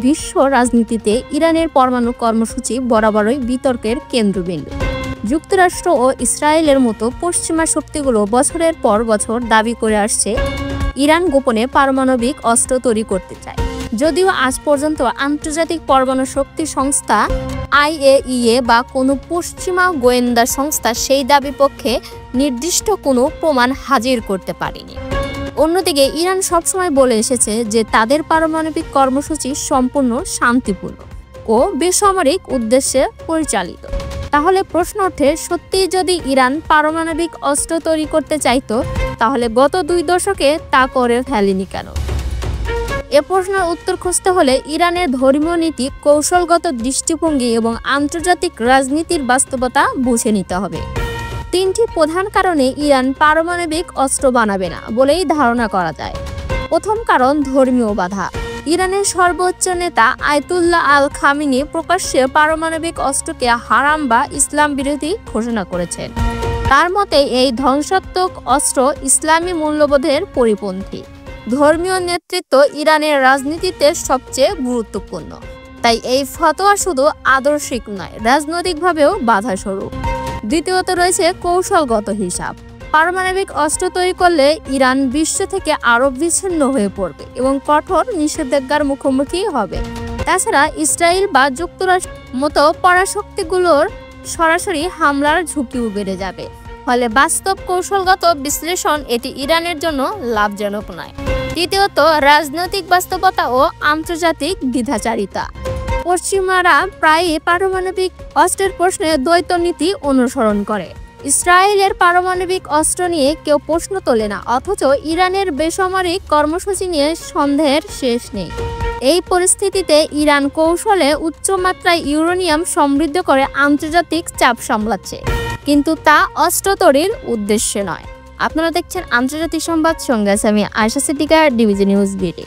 বিশ্ব রাজনীতিতে ইরানের পরমাণু কর্মসূচি বরাবরই বিতর্কের কেন্দ্রবিন্দু। যুক্তরাষ্ট্র ও ইসরায়েলের মতো পশ্চিমা শক্তিগুলো বছরের পর বছর দাবি করে আসছে ইরান গোপনে পারমাণবিক অস্ত্র তৈরি করতে চায়। যদিও আজ পর্যন্ত আন্তর্জাতিক পরমাণু শক্তি সংস্থা IAEA বা কোনো পশ্চিমা গোয়েন্দা সংস্থা সেই দাবি পক্ষে নির্দিষ্ট কোনো প্রমাণ হাজির করতে পারেনি। অন্যদিকে ইরান সবসময় বলে এসেছে যে তাদের পারমাণবিক কর্মসূচি সম্পূর্ণ শান্তিপূর্ণ ও বেসামরিক উদ্দেশ্যে পরিচালিত। তাহলে প্রশ্ন ওঠে, সত্যিই যদি ইরান পারমাণবিক অস্ত্র তৈরি করতে চাইতো তাহলে গত 2 দশকে তা করে ফেলেনি কেন? এ প্রশ্নের উত্তর খুঁজতে হলে ইরানের ধর্মীয় নীতি, কৌশলগত দৃষ্টিভঙ্গি এবং আন্তর্জাতিক রাজনীতির বাস্তবতা বুঝে নিতে হবে। 3টি প্রধান কারণে ইরান পারমাণবিক অস্ত্র বানাবে না বলেই ধারণা করা যায়। প্রথম কারণ ধর্মীয় বাধা। ইরানের সর্বোচ্চ নেতা আয়াতুল্লাহ আল খামেনি প্রকাশ্যে পারমাণবিক অস্ত্রকে হারাম বা ইসলাম বিরোধী ঘোষণা করেছেন। তার মতে এই ধ্বংসাত্মক অস্ত্র ইসলামী মূল্যবোধের পরিপন্থী। ধর্মীয় নেতৃত্ব ইরানের রাজনীতিতে সবচেয়ে গুরুত্বপূর্ণ, তাই এই ফতোয়া শুধু আদর্শিক নয়, রাজনৈতিকভাবেও বাধাস্বরূপ। দ্বিতীয়ত রয়েছে কৌশলগত হিসাব। পারমাণবিক অস্ত্র তৈরি করলে ইরান বিশ্ব থেকে আরও বিচ্ছিন্ন হয়ে পড়বে এবং কঠোর নিষেধাজ্ঞার মুখোমুখি হবে। তাছাড়া ইসরায়েল বা যুক্তরাষ্ট্রের মতো পরাশক্তিগুলোর সরাসরি হামলার ঝুঁকিও বেড়ে যাবে। ফলে বাস্তব কৌশলগত বিশ্লেষণ এটি ইরানের জন্য লাভজনক নয়। তৃতীয়ত রাজনৈতিক বাস্তবতা ও আন্তর্জাতিক দ্বিধাচারিতা। পশ্চিমারা প্রায়ই পারমাণবিক অস্ত্রের প্রশ্নে দ্বৈত নীতি অনুসরণ করে। ইসরায়েলের পারমাণবিক অস্ত্র নিয়ে কেউ প্রশ্ন তোলে না, অথচ ইরানের বেসামরিক কর্মসূচি নিয়ে সন্দেহের শেষ নেই। এই পরিস্থিতিতে ইরান কৌশলে উচ্চমাত্রায় ইউরেনিয়াম সমৃদ্ধ করে আন্তর্জাতিক চাপ সামলাচ্ছে, কিন্তু তা অস্ত্র তৈরির উদ্দেশ্যে নয়। আপনারা দেখছেন আন্তর্জাতিক সংবাদ, সঙ্গে আছে আমি আয়েশা সিদ্দিকা, ডিবিজি নিউজ বিডি।